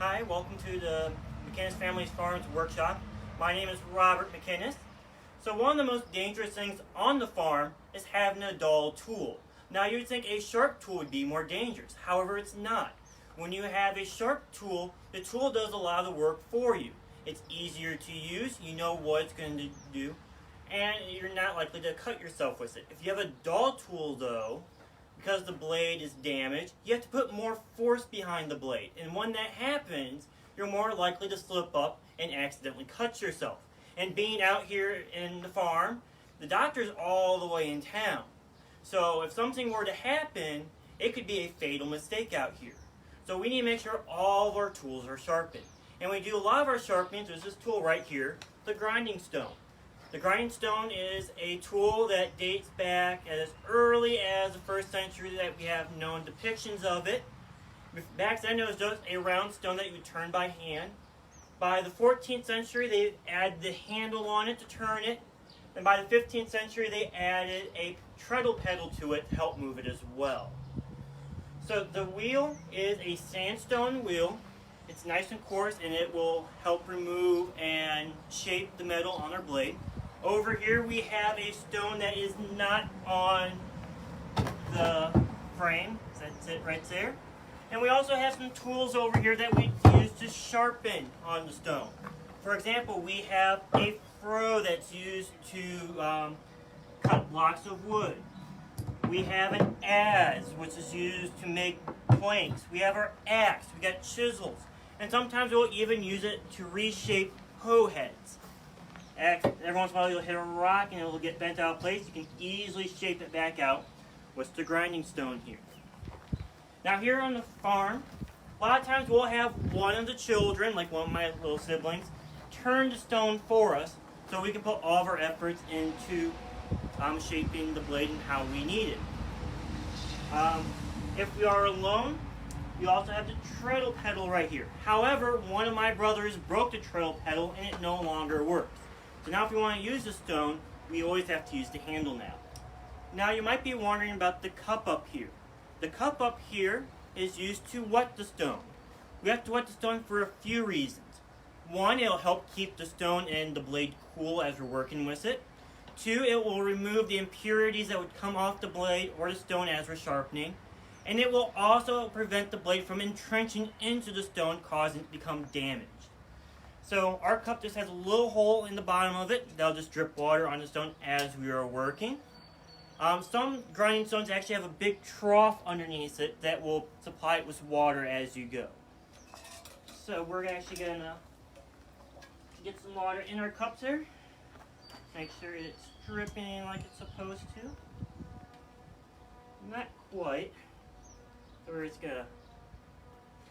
Hi, welcome to the McKinnis Farm's workshop. My name is Robert McKinnis. So one of the most dangerous things on the farm is having a dull tool. Now you'd think a sharp tool would be more dangerous. However, it's not. When you have a sharp tool, the tool does a lot of the work for you. It's easier to use, you know what it's going to do, and you're not likely to cut yourself with it. If you have a dull tool though, because the blade is damaged, you have to put more force behind the blade. And when that happens, you're more likely to slip up and accidentally cut yourself. And being out here in the farm, the doctor's all the way in town. So if something were to happen, it could be a fatal mistake out here. So we need to make sure all of our tools are sharpened. And we do a lot of our sharpening. There's this tool right here, the grinding stone. The grinding stone is a tool that dates back as early as the 1st century that we have known depictions of it. Back then it was just a round stone that you would turn by hand. By the 14th century they added the handle on it to turn it. And by the 15th century they added a treadle pedal to it to help move it as well. So the wheel is a sandstone wheel. It's nice and coarse and it will help remove and shape the metal on our blade. Over here we have a stone that is not on the frame. That's it right there. And we also have some tools over here that we use to sharpen on the stone. For example, we have a froe that's used to cut blocks of wood. We have an adze, which is used to make planks. We have our axe. We got chisels. And sometimes we'll even use it to reshape hoe heads. Every once in a while you'll hit a rock and it'll get bent out of place. You can easily shape it back out with the grinding stone here. Now here on the farm, a lot of times we'll have one of the children, like one of my little siblings, turn the stone for us so we can put all of our efforts into shaping the blade and how we need it. If we are alone, you also have the treadle pedal right here. However, one of my brothers broke the treadle pedal and it no longer works. So now if we want to use the stone, we always have to use the handle now. Now you might be wondering about the cup up here. The cup up here is used to wet the stone. We have to wet the stone for a few reasons. One, it'll help keep the stone and the blade cool as we're working with it. Two, it will remove the impurities that would come off the blade or the stone as we're sharpening. And it will also prevent the blade from entrenching into the stone, causing it to become damaged. So our cup just has a little hole in the bottom of it. That'll just drip water on the stone as we are working. Some grinding stones actually have a big trough underneath it that will supply it with water as you go. So we're actually going to get some water in our cups here. Make sure it's dripping like it's supposed to. Not quite. So we're just going to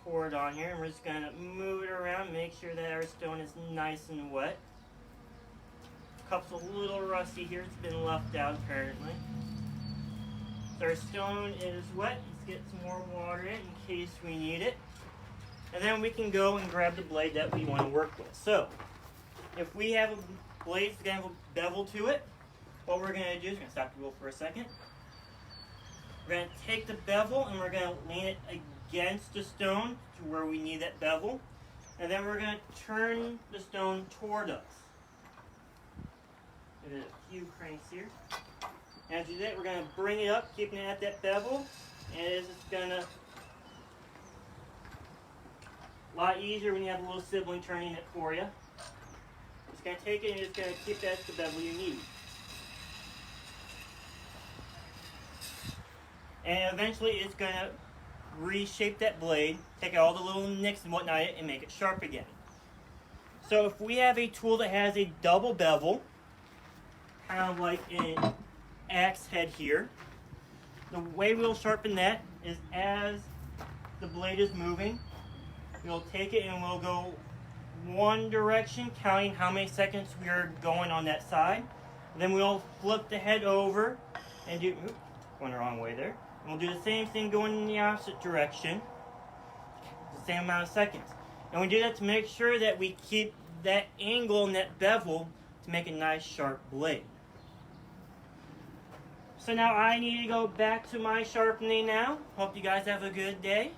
pour it on here and we're just going to move it around, make sure that our stone is nice and wet. Cup's a little rusty here, it's been left out apparently. So our stone is wet, let's get some more water in case we need it. And then we can go and grab the blade that we want to work with. So, if we have a blade that's going to have a bevel to it, what we're going to do is, we're going to stop the wheel for a second. We're going to take the bevel and we're going to lean it against the stone to where we need that bevel. And then we're going to turn the stone toward us. Give it a few cranks here. And as we do that, we're going to bring it up, keeping it at that bevel. And it's going to a lot easier when you have a little sibling turning it for you. Just going to take it and just going to keep that at the bevel you need. And eventually it's going to reshape that blade, take out all the little nicks and whatnot, and make it sharp again. So if we have a tool that has a double bevel, kind of like an axe head here, the way we'll sharpen that is as the blade is moving, we'll take it and we'll go one direction, counting how many seconds we are going on that side. Then we'll flip the head over and do, going the wrong way there. And we'll do the same thing going in the opposite direction, the same amount of seconds. And we do that to make sure that we keep that angle and that bevel to make a nice sharp blade. So now I need to go back to my sharpening now. Hope you guys have a good day.